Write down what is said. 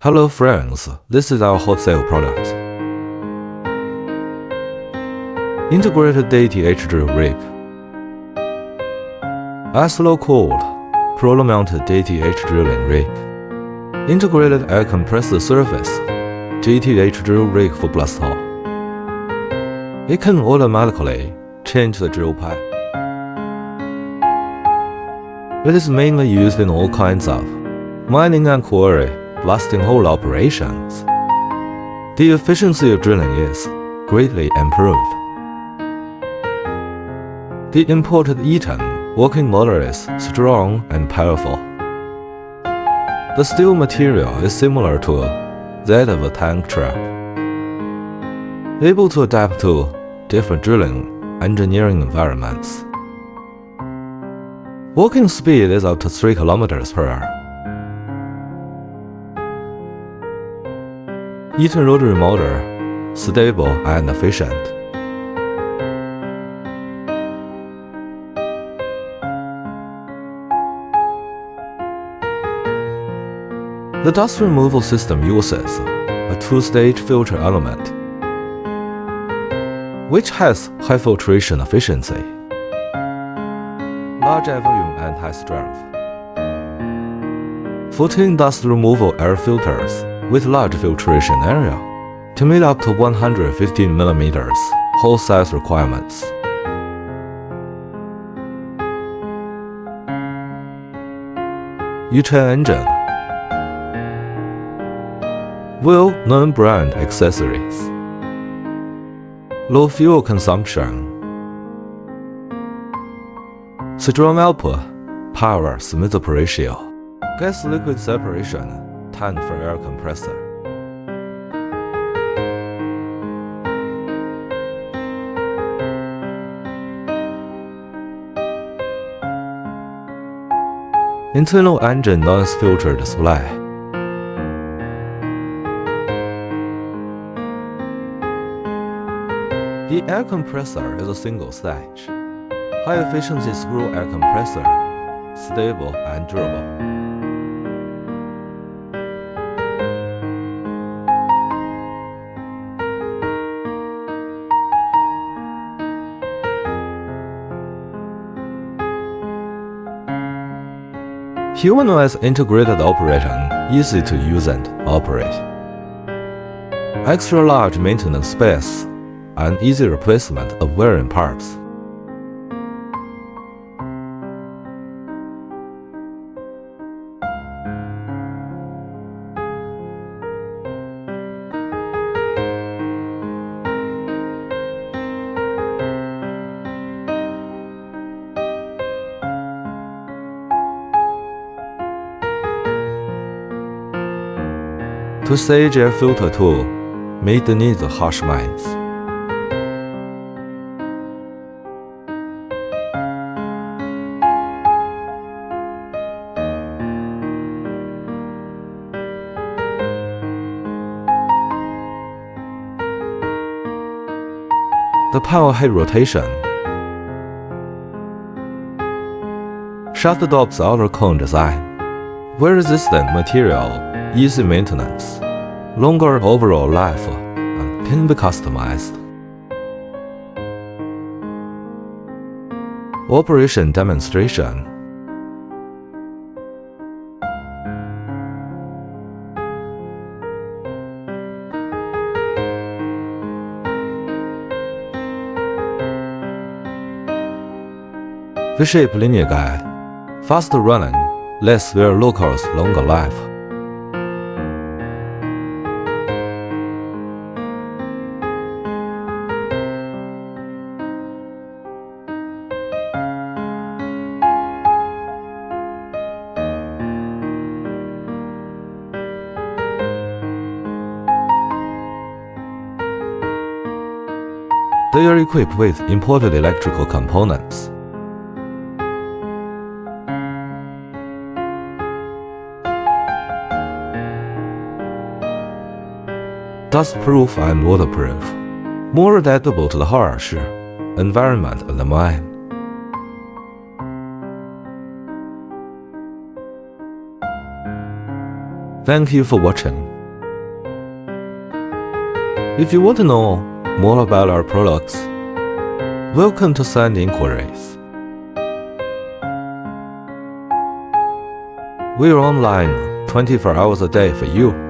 Hello friends, this is our hot sale product. Integrated DTH drill rig. Slow-cooled, prolong-mounted DTH drilling rig. Integrated air compressor surface, DTH drill rig for blast hole. It can automatically change the drill pipe. It is mainly used in all kinds of mining and quarry, blasting hole operations. The efficiency of drilling is greatly improved. The imported E10 working motor is strong and powerful. The steel material is similar to that of a tank trap, able to adapt to different drilling engineering environments. Working speed is up to 3 km per hour. E10 rotary motor, stable and efficient. The dust removal system uses a 2-stage filter element, which has high filtration efficiency, large volume anti-strength, 14 dust removal air filters with large filtration area to meet up to 115 mm hole size requirements. E10 engine. Well-known brand accessories. Low fuel consumption. Strong output, power-smooth ratio. Gas-liquid separation, tank for air compressor. Internal engine noise filter display. The air compressor is a single-stage, high-efficiency screw air compressor, stable and durable. Humanoid integrated operation, easy to use and operate. Extra large maintenance space and easy replacement of wearing parts. Two-stage air filter tool meet the needs of harsh mines. The power head rotation. Shaft adopts outer cone design. Wear-resistant material, easy maintenance, longer overall life, and can be customized. Operation demonstration. V-shape linear guide, faster running, less wear locals, longer life. They are equipped with imported electrical components. Dust-proof and waterproof, more adaptable to the harsh environment of the mine. Thank you for watching. If you want to know more about our products, welcome to send inquiries. We are online 24 hours a day for you.